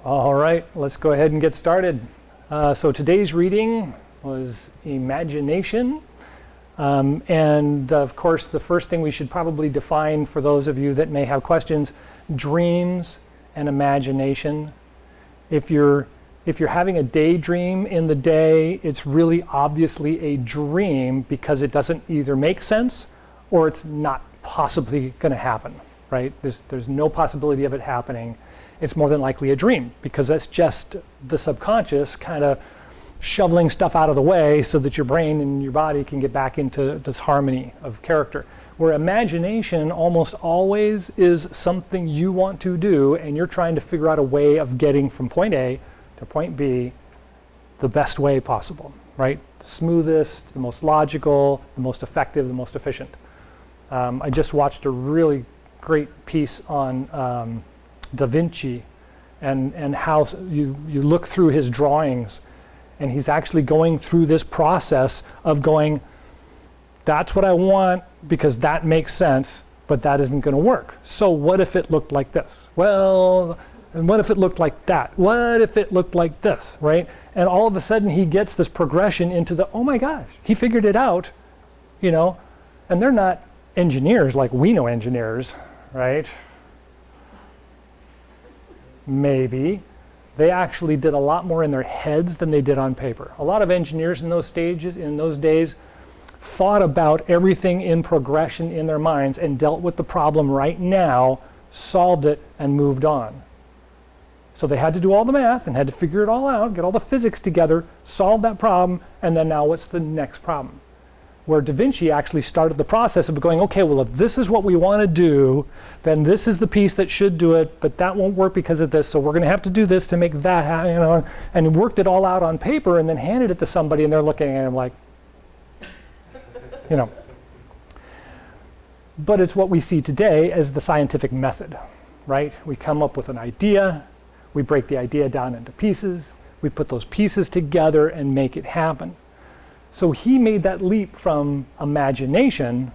All right, let's go ahead and get started. So today's reading was imagination. And of course, the first thing we should probably define for those of you that may have questions, dreams and imagination. If you're having a daydream in the day, it's really obviously a dream because it doesn't either make sense or it's not possibly going to happen, right? There's no possibility of it happening. It's more than likely a dream because that's just the subconscious kind of shoveling stuff out of the way so that your brain and your body can get back into this harmony of character. Where imagination almost always is something you want to do and you're trying to figure out a way of getting from point A to point B the best way possible, right? The smoothest, the most logical, the most effective, the most efficient. I just watched a really great piece on Da Vinci and how you look through his drawings and he's actually going through this process of going, that's what I want because that makes sense, but that isn't going to work. So what if it looked like this? Well, and what if it looked like that? What if it looked like this, right? And all of a sudden he gets this progression into the, oh my gosh, he figured it out, you know, and they're not engineers like we know engineers, right? Maybe. They actually did a lot more in their heads than they did on paper. A lot of engineers in those days, thought about everything in progression in their minds and dealt with the problem right now, solved it, and moved on. So they had to do all the math and had to figure it all out, get all the physics together, solve that problem, and then now what's the next problem? Where Da Vinci actually started the process of going, okay, well, if this is what we want to do, then this is the piece that should do it, but that won't work because of this, so we're going to have to do this to make that happen, you know, and worked it all out on paper and then handed it to somebody and they're looking at him like, you know. But it's what we see today as the scientific method, right? We come up with an idea, we break the idea down into pieces, we put those pieces together and make it happen. So he made that leap from imagination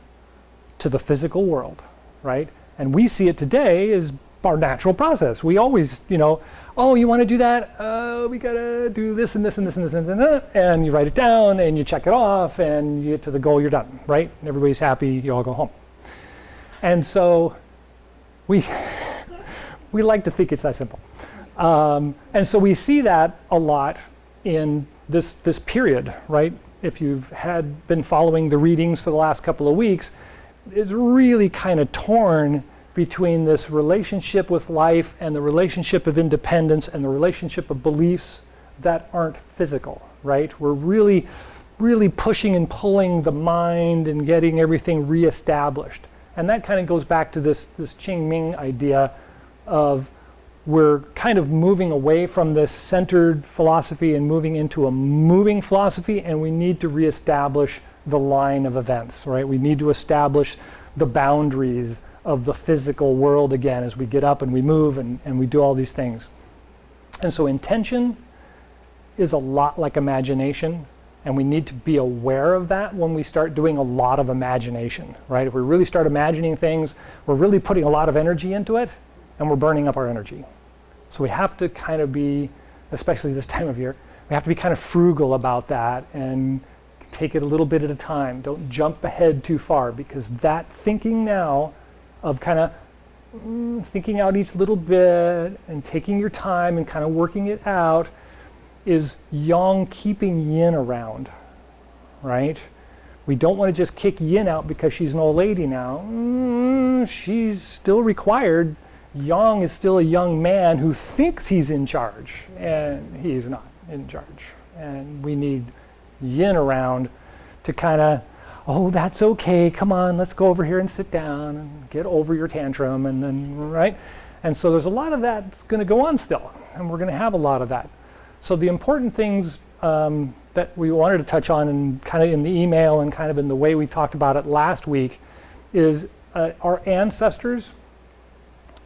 to the physical world, right? And we see it today as our natural process. We always, you know, oh, you want to do that? We got to do this and this and this and this and that. And you write it down and you check it off and you get to the goal, you're done, right? And everybody's happy, you all go home. And so we like to think it's that simple. And so we see that a lot in this period, right? If you've been following the readings for the last couple of weeks, it's really kind of torn between this relationship with life and the relationship of independence and the relationship of beliefs that aren't physical, right? We're really, really pushing and pulling the mind and getting everything reestablished. And that kind of goes back to this Qigong idea of we're kind of moving away from this centered philosophy and moving into a moving philosophy, and we need to reestablish the line of events, right? We need to establish the boundaries of the physical world again as we get up and we move and we do all these things. And so intention is a lot like imagination, and we need to be aware of that when we start doing a lot of imagination, right? If we really start imagining things, we're really putting a lot of energy into it, and we're burning up our energy. So we have to kind of be, especially this time of year, we have to be kind of frugal about that and take it a little bit at a time. Don't jump ahead too far, because that thinking now of kind of thinking out each little bit and taking your time and kind of working it out is yang keeping yin around, right? We don't want to just kick yin out because she's an old lady now. She's still required. Yang is still a young man who thinks he's in charge, and he's not in charge. And we need yin around to kind of, oh, that's okay, come on, let's go over here and sit down and get over your tantrum, and then, right? And so there's a lot of that that's going to go on still, and we're going to have a lot of that. So the important things that we wanted to touch on and kind of in the email and kind of in the way we talked about it last week is our ancestors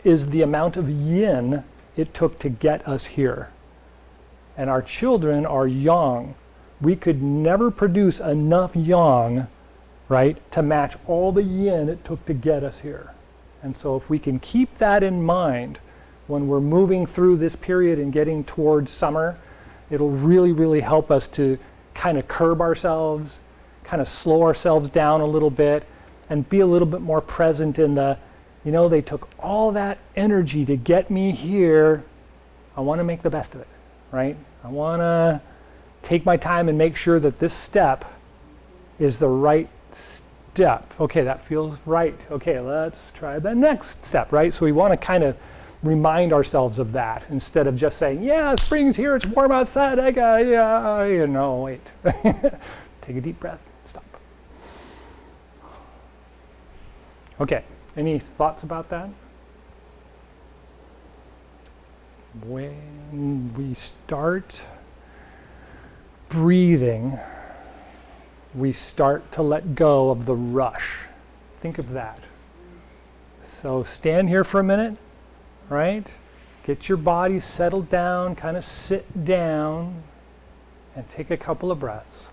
is the amount of yin it took to get us here. And our children are yang. We could never produce enough yang, right, to match all the yin it took to get us here. And so if we can keep that in mind, when we're moving through this period and getting towards summer, it'll really, really help us to kind of curb ourselves, kind of slow ourselves down a little bit, and be a little bit more present in the, you know, they took all that energy to get me here. I want to make the best of it, right? I want to take my time and make sure that this step is the right step. Okay, that feels right. Okay, let's try the next step, right? So we want to kind of remind ourselves of that instead of just saying, yeah, spring's here, it's warm outside, wait. Take a deep breath, stop. Okay, any thoughts about that? When we start breathing, we start to let go of the rush. Think of that. So stand here for a minute, right? Get your body settled down, kind of sit down, and take a couple of breaths.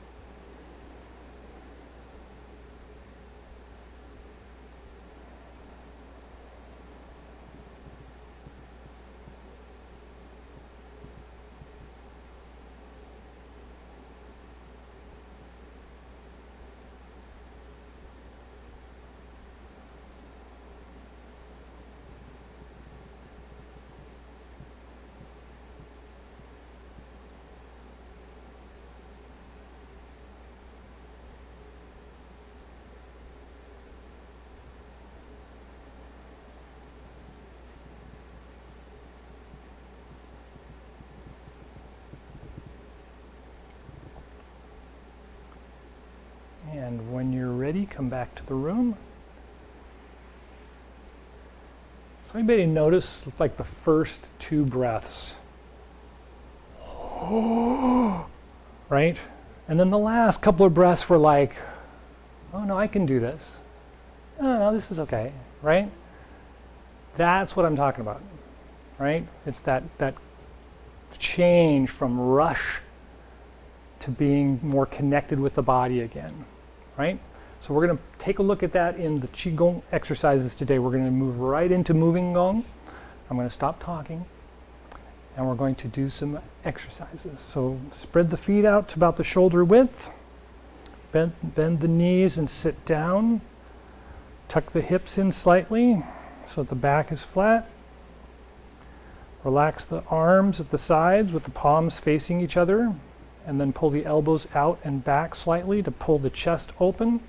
And when you're ready, come back to the room. So anybody notice like the first two breaths? Right? And then the last couple of breaths were like, oh no, I can do this. No, this is okay, right? That's what I'm talking about, right? It's that change from rush to being more connected with the body again, right? So we're going to take a look at that in the Qigong exercises today. We're going to move right into moving Gong. I'm going to stop talking, and we're going to do some exercises. So spread the feet out to about the shoulder width. Bend the knees and sit down. Tuck the hips in slightly so the back is flat. Relax the arms at the sides with the palms facing each other, and then pull the elbows out and back slightly to pull the chest open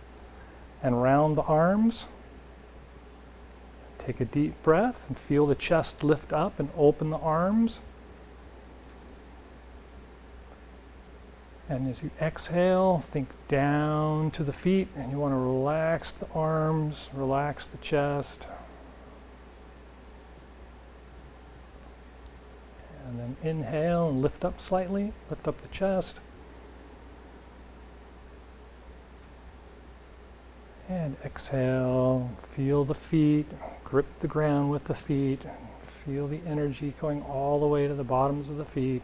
and round the arms. Take a deep breath and feel the chest lift up and open the arms. And as you exhale, think down to the feet, and you want to relax the arms, relax the chest. And then inhale and lift up slightly, lift up the chest. And exhale, feel the feet, grip the ground with the feet, feel the energy going all the way to the bottoms of the feet.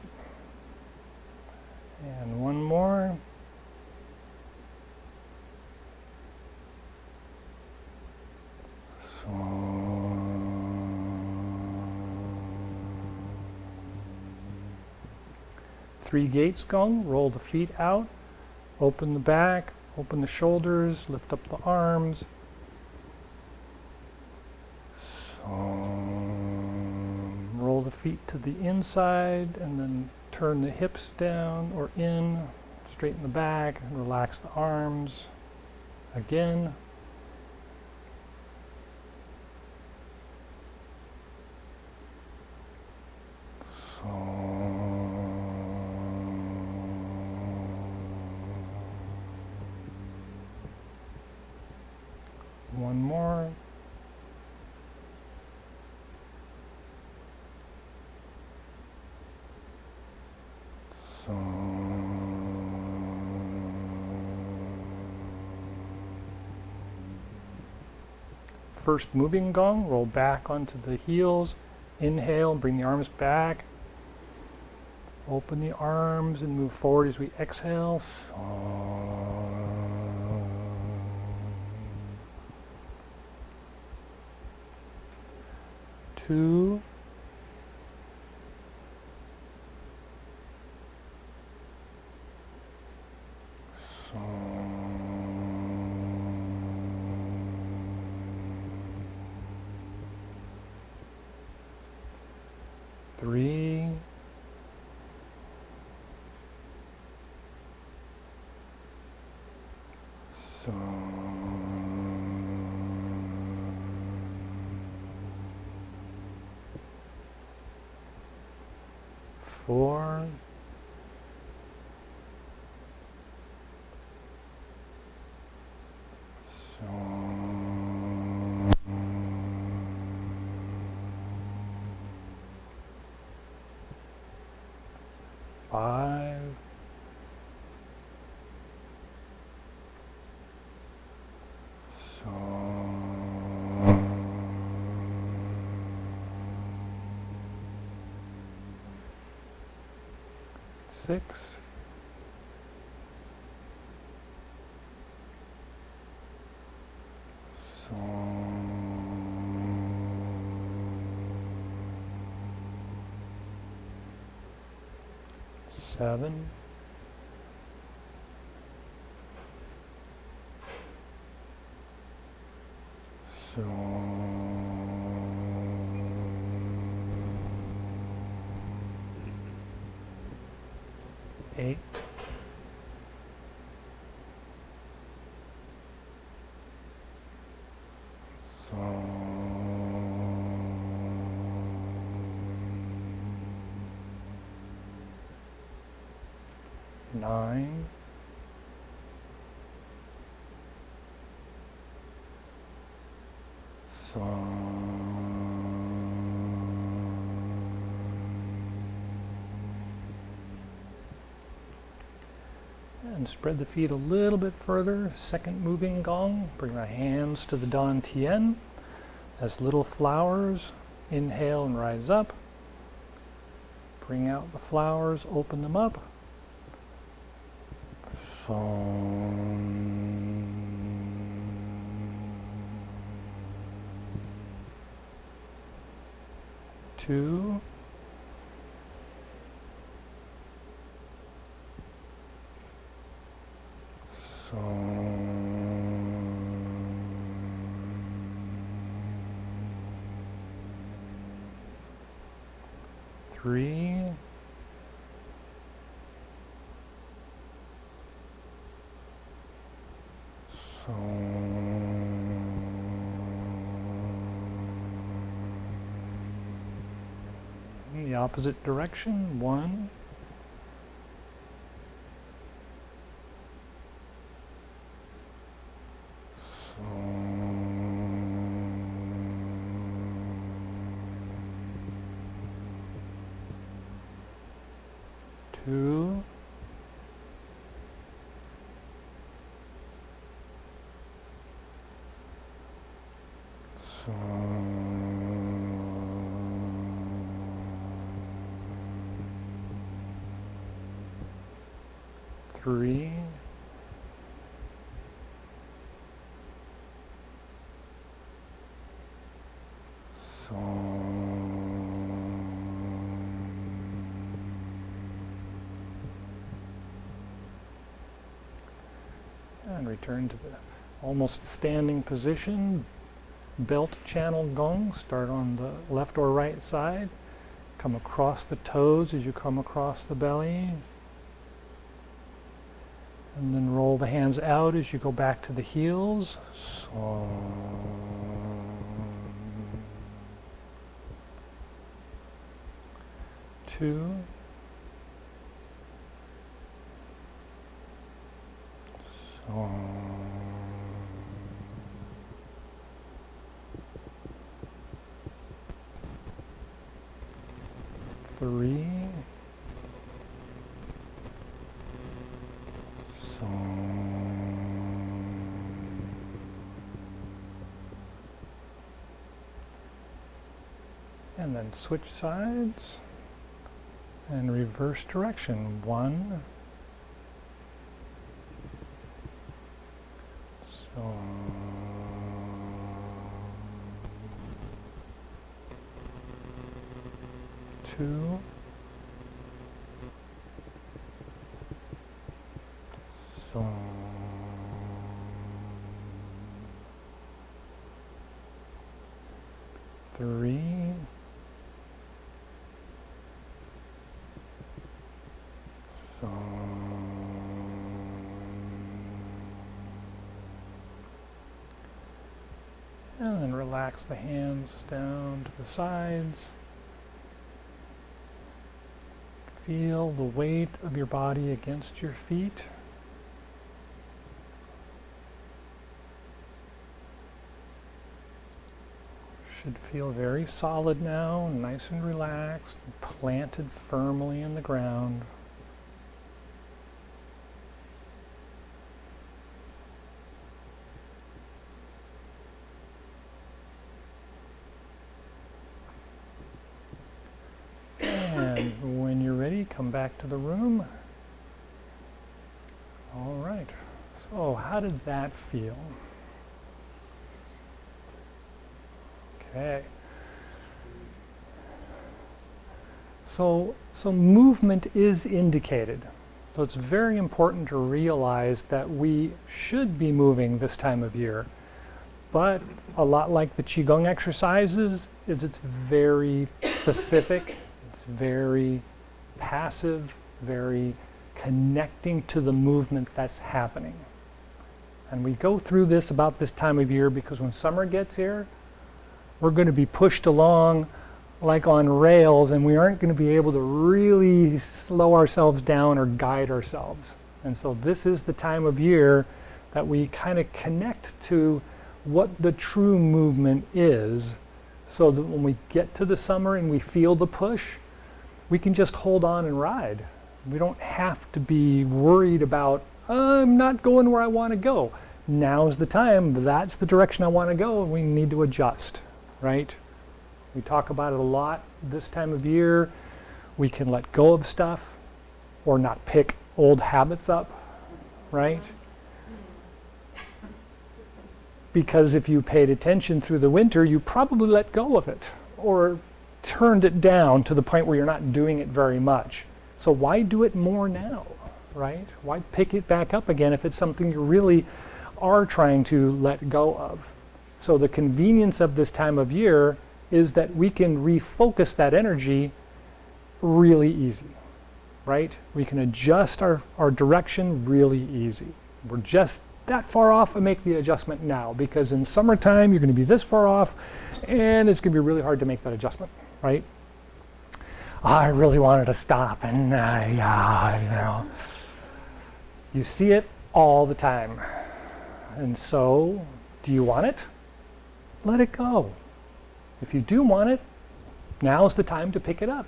And one more. Three gates Gong. Roll the feet out, open the back, open the shoulders, lift up the arms. Roll the feet to the inside and then turn the hips down or in, straighten the back, and relax the arms. Again. One more. First moving Gong, roll back onto the heels. Inhale, bring the arms back. Open the arms and move forward as we exhale. 2, 3, so 4, so 5, so 6, so 7, so 8, so 9, so 10. Spread the feet a little bit further. Second moving gong. Bring the hands to the Dan Tien as little flowers. Inhale and rise up. Bring out the flowers, open them up. Two, three, in the opposite direction, 1, 2, 3, and return to the almost standing position. Belt channel gong. Start on the left or right side. Come across the toes as you come across the belly. And then roll the hands out as you go back to the heels. So 2, so 3, so 4, and then switch sides and reverse direction. 1, so 2, so 3, And then relax the hands down to the sides. Feel the weight of your body against your feet. Should feel very solid now, nice and relaxed, planted firmly in the ground. And when you're ready, come back to the room. All right. So how did that feel? Okay. So movement is indicated. So it's very important to realize that we should be moving this time of year. But a lot like the Qigong exercises, it's very specific, it's very passive, very connecting to the movement that's happening. And we go through this about this time of year because when summer gets here, we're going to be pushed along like on rails, and we aren't going to be able to really slow ourselves down or guide ourselves. And so this is the time of year that we kind of connect to what the true movement is, so that when we get to the summer and we feel the push, we can just hold on and ride. We don't have to be worried about, I'm not going where I want to go. Now's the time, that's the direction I want to go, and we need to adjust. Right? We talk about it a lot this time of year. We can let go of stuff or not pick old habits up, right? Because if you paid attention through the winter, you probably let go of it or turned it down to the point where you're not doing it very much. So why do it more now, right? Why pick it back up again if it's something you really are trying to let go of? So the convenience of this time of year is that we can refocus that energy really easy, right? We can adjust our direction really easy. We're just that far off and make the adjustment now, because in summertime you're going to be this far off and it's going to be really hard to make that adjustment, right? I really wanted to stop, and you see it all the time. And so, do you want it? Let it go. If you do want it, now's the time to pick it up.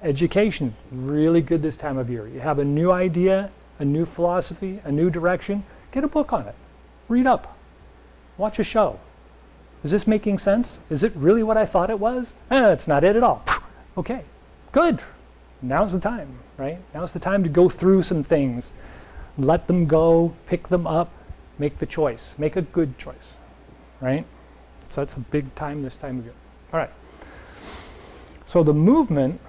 Education, really good this time of year. You have a new idea, a new philosophy, a new direction, get a book on it. Read up. Watch a show. Is this making sense? Is it really what I thought it was? It's not it at all. Okay, good. Now's the time, right? Now's the time to go through some things. Let them go, pick them up, make the choice. Make a good choice, right? So that's a big time this time of year. All right. So the movement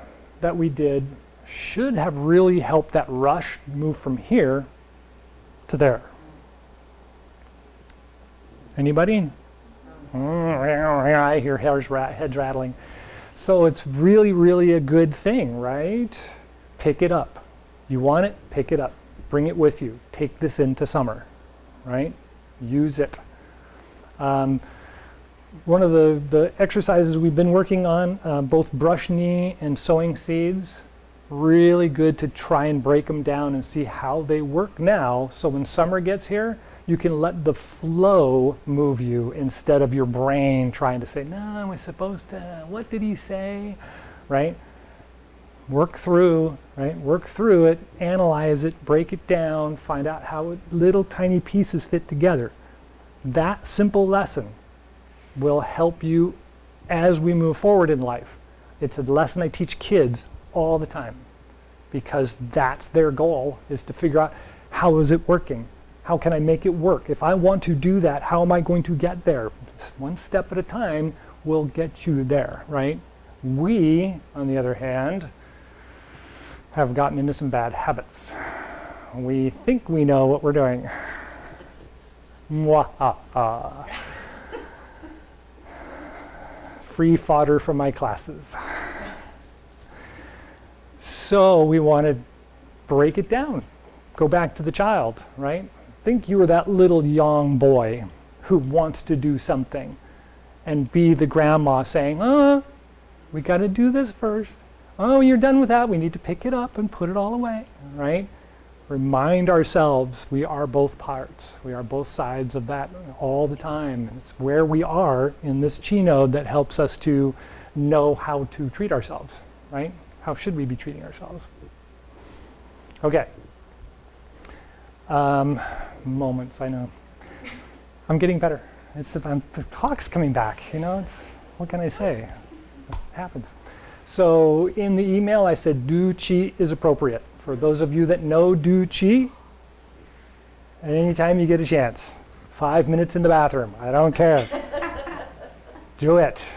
that we did should have really helped that rush move from here to there. Anybody? I hear heads rattling. So it's really, really a good thing, right? Pick it up. You want it? Pick it up. Bring it with you. Take this into summer, right? Use it. One of the exercises we've been working on, both brush knee and sowing seeds, really good to try and break them down and see how they work now, so when summer gets here, you can let the flow move you instead of your brain trying to say, no, I was supposed to, what did he say, right? Work through, right? Work through it, analyze it, break it down, find out how little tiny pieces fit together. That simple lesson will help you as we move forward in life. It's a lesson I teach kids all the time, because that's their goal, is to figure out, how is it working? How can I make it work? If I want to do that, how am I going to get there? Just one step at a time will get you there, right? We, on the other hand, have gotten into some bad habits. We think we know what we're doing. Mwahaha. Free fodder from my classes. So we want to break it down. Go back to the child, right? Think you were that little young boy who wants to do something. and be the grandma saying, oh, we got to do this first. Oh, you're done with that. We need to pick it up and put it all away, right? Remind ourselves we are both parts. We are both sides of that all the time. It's where we are in this chi node that helps us to know how to treat ourselves, right? How should we be treating ourselves? Okay. Moments, I know. I'm getting better. The clock's coming back, you know? What can I say? It happens. So in the email I said do chi is appropriate. For those of you that know do chi, anytime you get a chance, 5 minutes in the bathroom, I don't care. Do it.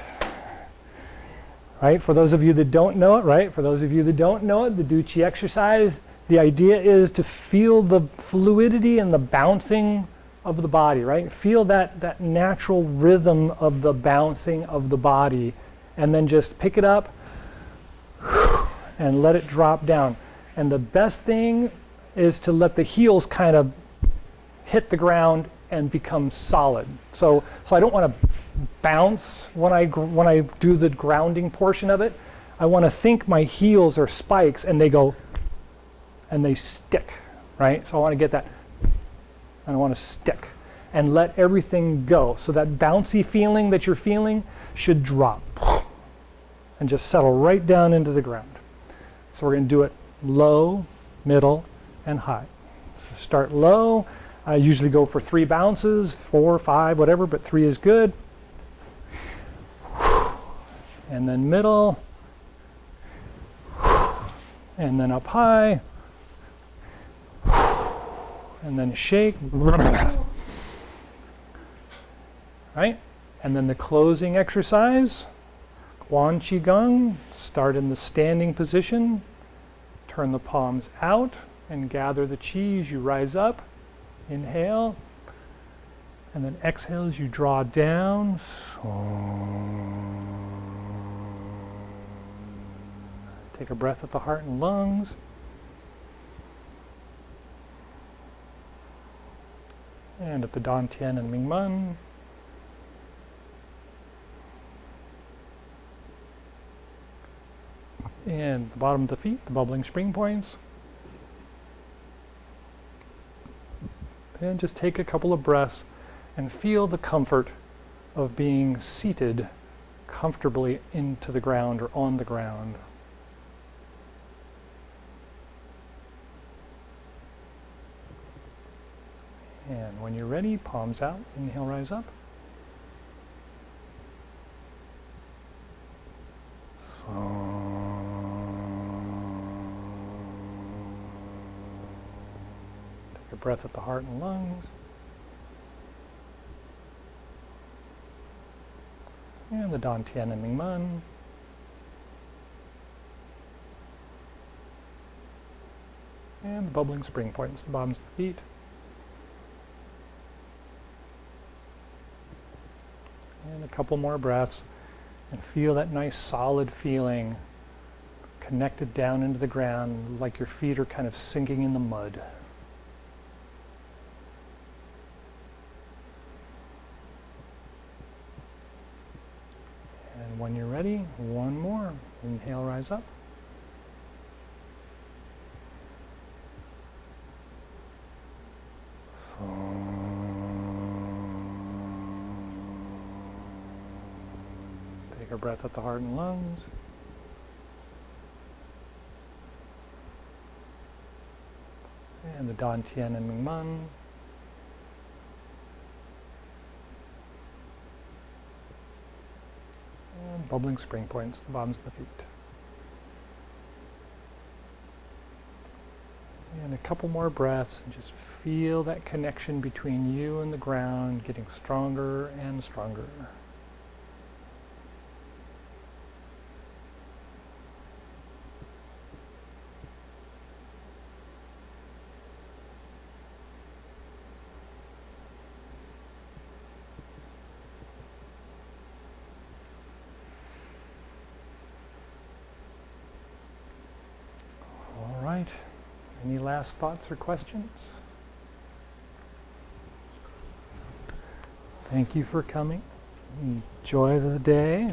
Right? For those of you that don't know it, right? For those of you that don't know it, the do chi exercise, the idea is to feel the fluidity and the bouncing of the body, right? Feel that natural rhythm of the bouncing of the body, and then just pick it up and let it drop down. And the best thing is to let the heels kind of hit the ground and become solid. So I don't want to bounce when I do the grounding portion of it. I want to think my heels are spikes and they go and they stick, right? So I want to get that, and I want to stick and let everything go. So that bouncy feeling that you're feeling should drop and just settle right down into the ground. So we're going to do it low, middle, and high. So start low. I usually go for 3 bounces, 4, 5, whatever, but 3 is good. And then middle, and then up high, and then shake, right? And then the closing exercise, Chi Gung, start in the standing position, turn the palms out, and gather the chi as you rise up. Inhale, and then exhale as you draw down. Take a breath at the heart and lungs. And at the Dantian and Mingmen. And the bottom of the feet, the bubbling spring points. And just take a couple of breaths and feel the comfort of being seated comfortably into the ground or on the ground. And when you're ready, palms out, inhale, rise up. Take a breath at the heart and lungs. And the Dantian and Mingmen. And the bubbling spring points, the bottoms of the feet. And a couple more breaths, and feel that nice solid feeling connected down into the ground, like your feet are kind of sinking in the mud. And when you're ready, one more. Inhale, rise up. Take a breath at the heart and lungs. And the Dantian and Mingmen. And bubbling spring points, the bottoms of the feet. And a couple more breaths, and just feel that connection between you and the ground getting stronger and stronger. All right. Any last thoughts or questions? Thank you for coming. enjoy the day.